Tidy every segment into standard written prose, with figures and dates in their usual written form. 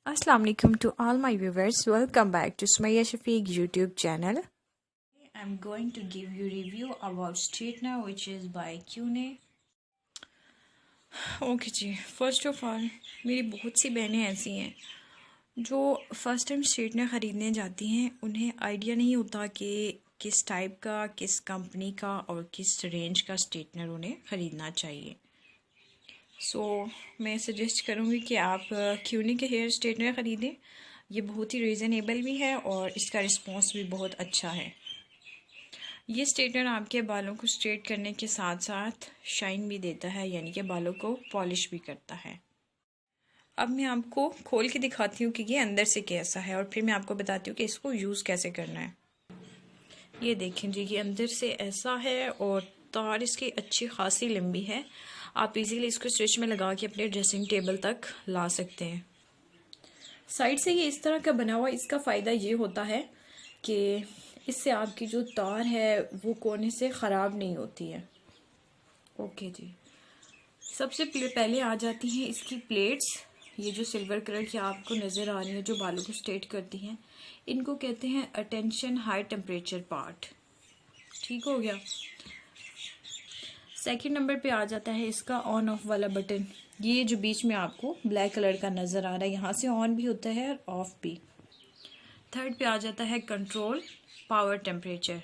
Assalamu alaikum to all my viewers. Welcome back to Sumaya Shafiq YouTube channel. I'm going to give you review about straightener which is by Cune. Okay जी, first of all मेरी बहुत सी बहनें ऐसी हैं जो first time straightener ख़रीदने जाती हैं। उन्हें आइडिया नहीं होता कि किस टाइप का, किस कंपनी का और किस रेंज का स्ट्रेटनर उन्हें ख़रीदना चाहिए। मैं सजेस्ट करूँगी कि आप क्यूनी के हेयर स्ट्रेटनर ख़रीदें। ये बहुत ही रीज़नेबल भी है और इसका रिस्पॉन्स भी बहुत अच्छा है। ये स्ट्रेटनर आपके बालों को स्ट्रेट करने के साथ साथ शाइन भी देता है, यानी कि बालों को पॉलिश भी करता है। अब मैं आपको खोल के दिखाती हूँ कि ये अंदर से कैसा है और फिर मैं आपको बताती हूँ कि इसको यूज़ कैसे करना है। ये देखें जी, ये अंदर से ऐसा है और तार इसकी अच्छी खासी लंबी है। आप इजीली इसको स्विच में लगा के अपने ड्रेसिंग टेबल तक ला सकते हैं। साइड से ये इस तरह का बना हुआ, इसका फ़ायदा ये होता है कि इससे आपकी जो तार है वो कोने से ख़राब नहीं होती है। ओके जी, सबसे पहले आ जाती हैं इसकी प्लेट्स। ये जो सिल्वर कलर की आपको नज़र आ रही है जो बालों को स्ट्रेट करती हैं, इनको कहते हैं अटेंशन हाई टेम्परेचर पार्ट। ठीक हो गया। सेकंड नंबर पे आ जाता है इसका ऑन ऑफ वाला बटन। ये जो बीच में आपको ब्लैक कलर का नज़र आ रहा है, यहाँ से ऑन भी होता है और ऑफ भी। थर्ड पे आ जाता है कंट्रोल पावर टेम्परेचर।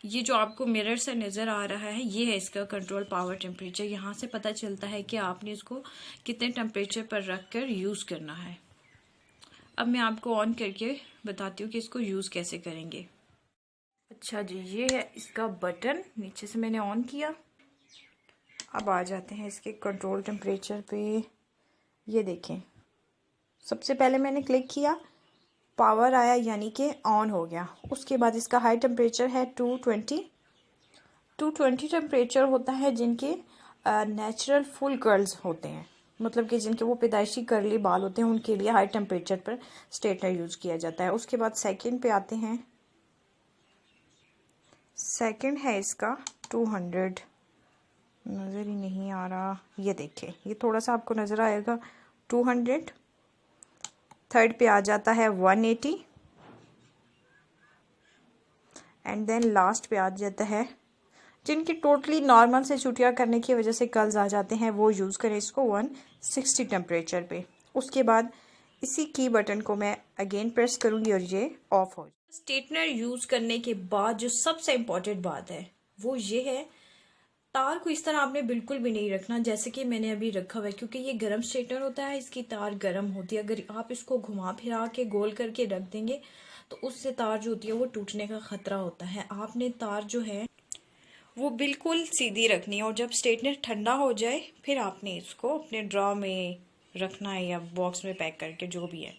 ये जो आपको मिरर से नज़र आ रहा है, ये है इसका कंट्रोल पावर टेम्परेचर। यहाँ से पता चलता है कि आपने इसको कितने टेम्परेचर पर रख कर यूज़ करना है। अब मैं आपको ऑन करके बताती हूँ कि इसको यूज़ कैसे करेंगे। अच्छा जी, ये है इसका बटन, नीचे से मैंने ऑन किया। अब आ जाते हैं इसके कंट्रोल टेम्परेचर पे। ये देखें, सबसे पहले मैंने क्लिक किया, पावर आया यानी कि ऑन हो गया। उसके बाद इसका हाई टेम्परेचर है 220 टेम्परेचर होता है जिनके नेचुरल फुल कर्ल्स होते हैं, मतलब कि जिनके वो पैदाइशी कर्ली बाल होते हैं, उनके लिए हाई टेम्परेचर पर स्ट्रेटनर यूज़ किया जाता है। उसके बाद सेकंड पे आते हैं। सेकंड है इसका 200, नज़र ही नहीं आ रहा, ये देखें, ये थोड़ा सा आपको नज़र आएगा 200। थर्ड पे आ जाता है 180 एंड देन लास्ट पे आ जाता है जिनकी टोटली नॉर्मल से छुट्टियाँ करने की वजह से कर्ल्स आ जाते हैं, वो यूज़ करें इसको 160 टेम्परेचर पे। उसके बाद इसी की बटन को मैं अगेन प्रेस करूँगी और ये ऑफ हो जाए। स्ट्रेटनर यूज़ करने के बाद जो सबसे इम्पॉर्टेंट बात है वो ये है, तार को इस तरह आपने बिल्कुल भी नहीं रखना जैसे कि मैंने अभी रखा हुआ है, क्योंकि ये गर्म स्ट्रेटनर होता है, इसकी तार गर्म होती है। अगर आप इसको घुमा फिरा के गोल करके रख देंगे तो उससे तार जो होती है वो टूटने का खतरा होता है। आपने तार जो है वो बिल्कुल सीधी रखनी है और जब स्ट्रेटनर ठंडा हो जाए फिर आपने इसको अपने ड्रॉ में रखना है या बॉक्स में पैक करके, जो भी है।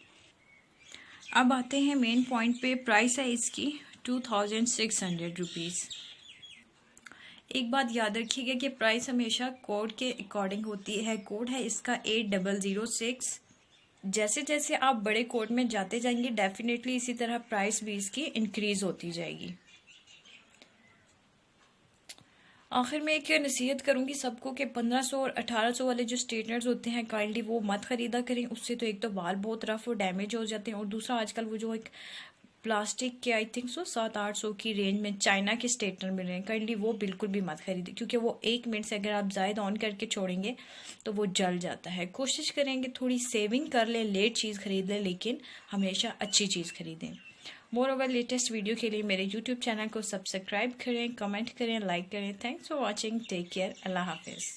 अब आते हैं मेन पॉइंट पे। प्राइस है इसकी 2600 रुपीज़। एक बात याद रखिएगा कि प्राइस हमेशा कोड के अकॉर्डिंग होती है। कोड है इसका 8006। जैसे जैसे आप बड़े कोड में जाते जाएंगे डेफिनेटली इसी तरह प्राइस भी इसकी इंक्रीज होती जाएगी। आखिर में एक नसीहत करूंगी सबको कि 1500 और 1800 वाले जो स्ट्रेटनर्स होते हैं काइंडली वो मत खरीदा करें। उससे तो एक तो बाल बहुत रफ और डैमेज हो जाते हैं, और दूसरा आजकल वो जो एक प्लास्टिक के 700-800 की रेंज में चाइना के स्ट्रेटनर मिल रहे हैं, काइंडली वो बिल्कुल भी मत खरीदें, क्योंकि वो 1 मिनट से अगर आप ज़ायद ऑन करके छोड़ेंगे तो वो जल जाता है। कोशिश करेंगे थोड़ी सेविंग कर लें, लेट चीज़ खरीद लें, लेकिन हमेशा अच्छी चीज़ खरीदें। मोर ओवर लेटेस्ट वीडियो के लिए मेरे यूट्यूब चैनल को सब्सक्राइब करें, कमेंट करें, लाइक करें। Thanks for watching, take care, अल्लाह हाफिज़।